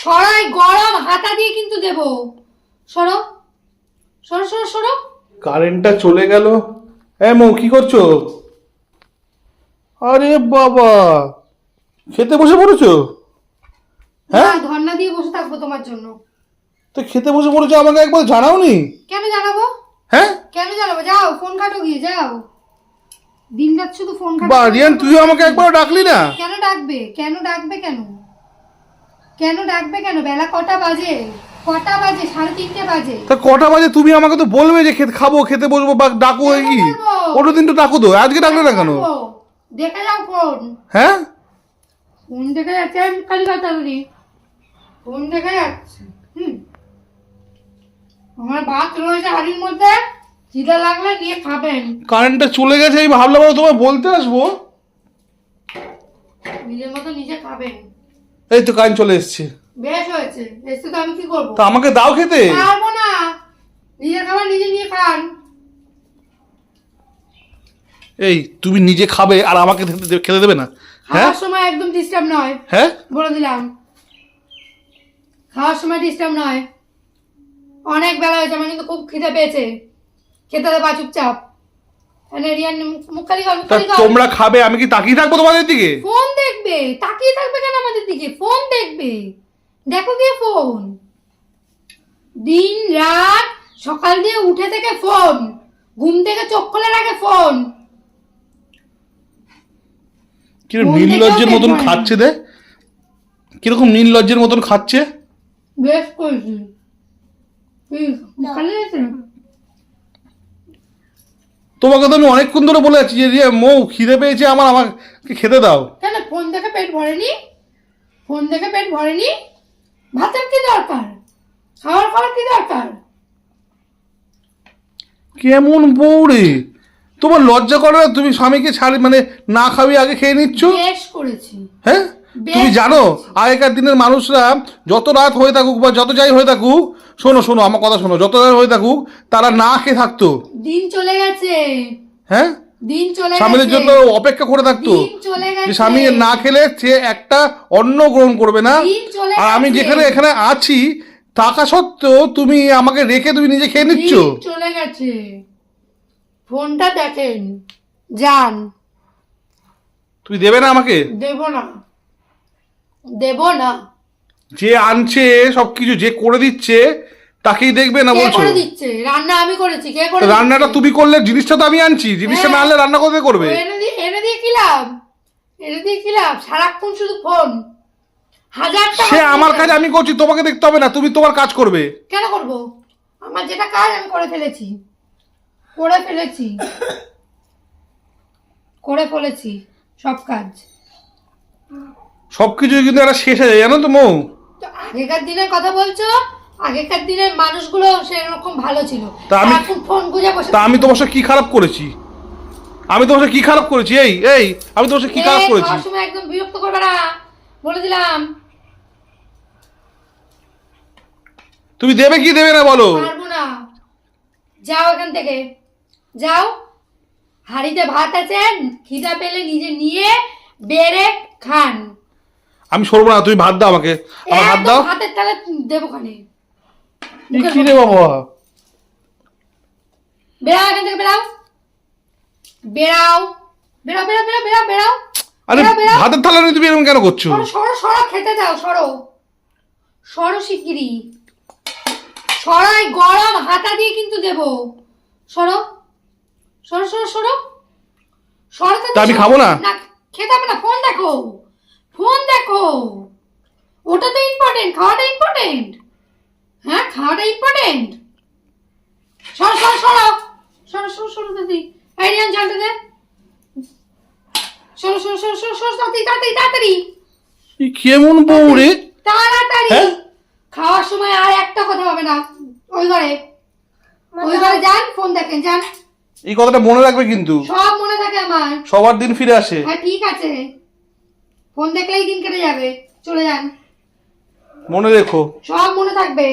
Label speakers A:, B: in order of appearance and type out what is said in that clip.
A: সরাই গরম হাতা দিয়ে কিন্তু দেবো। সরো সরো সরো সরো।
B: কারেন্টটা চলে গেল। মৌ কি করছো? আরে বাবা, খেতে বসে পড়েছো?
A: হ্যাঁ, ধর্ণা দিয়ে বসে থাকবো তোমার জন্য।
B: তো খেতে বসে পড়েছো, আমাকে একবার জানাওনি?
A: কেন জানাবো?
B: হ্যাঁ,
A: কেন জানাবো? যাও ফোন কাটো গিয়ে, যাও। দিন রাত শুধু ফোন কাটো।
B: বা রিয়ান, তুইও আমাকে একবার ডাকলি না?
A: কেন ডাকবে? কেন ডাকবে? কেন কেন ডাকবে? কেন? বেলা কটা বাজে? কটা বাজে? 3:30 বাজে।
B: তা কটা বাজে? তুমি আমাকে তো বলবে যে খাবো, খেতে বসবো বা ডাকো। কি ওটা দিন তো ডাকো তো, আজকে ডাকলে না কেন?
A: দেখে যাও ফোন।
B: হ্যাঁ,
A: ফোন দেখে যাচ্ছে। কালি কাটালি ফোন দেখে যাচ্ছে। আমার ভাত রয়েছে হাড়ির মধ্যে, খিদে লাগলে নিয়ে খাবেন।
B: কারেন্টটা চলে গেছে, এই ভাবলাম তোমায় বলতে আসবো।
A: নিজের মতো নিজে খাবেন।
B: এই তো কারেন্ট চলে এসছে।
A: বেশ হয়েছে, এসে তো আমি কি করবো?
B: তা আমাকে দাও খেতে।
A: পারবো না, নিজের খাবার নিজে নিয়ে খান।
B: এই তুমি নিজে খাবে আর আমাকে খেতে দেবে না? হ্যাঁ,
A: খাওয়ার সময় একদম ডিস্টার্ব নয়,
B: হ্যাঁ
A: বলে দিলাম। খাওয়ার সময় ডিস্টার্ব নয়। অনেক বেলা হয়েছে, আমার কিন্তু খুব খিদে পেয়েছে। খেতে দেবা চুপচাপ।
B: তোমরা খাবে, আমি কি তাকিয়ে থাকবো তোমাদের দিকে?
A: ফোন দেখবে? তাকিয়ে থাকবে কেন আমাদের দিকে? ফোন দেখবে। দেখো গিয়ে ফোন। দিন রাত সকাল দিয়ে উঠে থেকে ফোন, ঘুম থেকে চোখ খোলার আগে ফোন।
B: কিরকম নির্লজ্জের মতন খাচ্ছে দে, কিরকম নির্লজ্জের মতন খাচ্ছে।
A: বেশ করেছি।
B: তোমাকে তো আমি অনেকক্ষণ ধরে বলে যাচ্ছি যে মৌ খিদে পেয়েছে আমার, আমাকে খেতে দাও।
A: কেন? ফোন দেখে পেট ভরেনি? ফোন দেখে পেট ভরেনি? ভাতের কি দরকার? খাওয়ার কি দরকার?
B: কেমন বউ রে, তোমার লজ্জা করে না? তুমি স্বামীকে ছাড়ি মানে না খাবি আগে খেয়ে নিচ্ছ।
A: বেশ করেছি।
B: হ্যাঁ, তুমি জানো আগেকার দিনের মানুষরা যত রাত হয়ে থাকুক বা যত যাই হয়ে থাকুক, শোনো শোনো আমার কথা শোনো, যত রাত হয়ে থাকুক তারা না খেয়ে থাকতো।
A: দিন চলে গেছে।
B: হ্যাঁ,
A: দিন চলে গেছে।
B: স্বামীদের জন্য অপেক্ষা করে থাকতো যে স্বামী না খেলে সে একটা অন্ন গ্রহণ করবে না। আর আমি যেখানে এখানে আছি থাকা সত্ত্বেও তুমি আমাকে রেখে তুমি নিজে খেয়ে নিচ্ছ।
A: চলে গেছে। ফোনটা দেখেন, যান।
B: তুই দেবে না আমাকে?
A: দেব না, দেব না।
B: যে আনছে সবকিছু, যে করে দিচ্ছে তাকেই দেখবে না বলছো?
A: করে দিচ্ছে? রান্না আমি করেছি। কে করে?
B: রান্নাটা তুমি করলে, জিনিসটা তো আমি আনছি, জিনিসটা না আনলে রান্না করতে করবে?
A: এনে দিয়ে কি লাভ? এনে দিয়ে কি লাভ? সারাক্ষণ শুধু ফোন।
B: সে আমার কাজ আমি করছি, তোমাকে দেখতে হবে না, তুমি তোমার কাজ করবে।
A: কেন করব? আমার যেটা কাজ আমি করে ফেলেছি, করে ফেলেছি, করে ফেলেছি সব কাজ।
B: সবকিছু কিন্তু একটা শেষ হয়ে যায়, জানো তো মৌ।
A: আগেকার দিনের কথা বলছো? আগেকার দিনের মানুষগুলো সেরকম ভালো ছিল। এখন ফোন গুজে বসে।
B: তা আমি তোমার সাথে কি খারাপ করেছি? আমি তোমার সাথে কি খারাপ করেছি? এই এই আমি তোমার সাথে কি খারাপ করেছি?
A: সময় একদম বিরক্ত করবে না, বলে দিলাম।
B: তুমি দেবে কি দেবে না বলো?
A: পারবো না। যাও এখান থেকে, যাও। হাড়িতে ভাত আছে, খিদা পেলে নিজে নিয়ে বেড়ে খান।
B: আমি সরবো না, তুমি ভাত দাও আমাকে, আমার ভাত দাও।
A: ভাতের তালে দেবো খানে।
B: কি রে বাবা,
A: বেড়াও এখান থেকে, বেড়াও, বেড়াও, বেড়াও, বেড়াও, বেড়াও, বেড়াও, বেড়াও।
B: আরে ভাতের থালা নিয়ে তুমি এরকম কেন করছো?
A: সরো সরো, খেতে দাও। সরো সরো শিগগিরি। সরাই গরম হাতা দিয়ে কিন্তু দেবো। সরো সরো সরো সরো সরো।
B: তা আমি খাবো না?
A: খেতে হবে না। ফোন দেখো, ফোন দেখো। ওটা তো ইম্পর্টেন্ট, খাওয়াটা ইম্পর্টেন্ট। হ্যাঁ, খাওয়াটা ইম্পর্টেন্ট। সরো সরো সরো সরো সরো সরো দাদি। আইডিয়ান জলটা দে। সরো সরো সরো সরো সরো, তাড়াতাড়ি তাড়াতাড়ি তাড়াতাড়ি।
B: কেমন বউ রে,
A: তাড়াতাড়ি। খাওয়ার সময় আর একটা কথা হবে না। ওই ঘরে, ওই ঘরে যান, ফোন দেখেন, যান।
B: এই কথাটা মনে রাখবে কিন্তু।
A: সব মনে থাকে আমার।
B: সবার দিন ফিরে আসে।
A: হ্যাঁ ঠিক আছে, ফোন দেখলেই দিন কেটে যাবে। চলে যান,
B: মনে রেখো।
A: সব মনে থাকবে।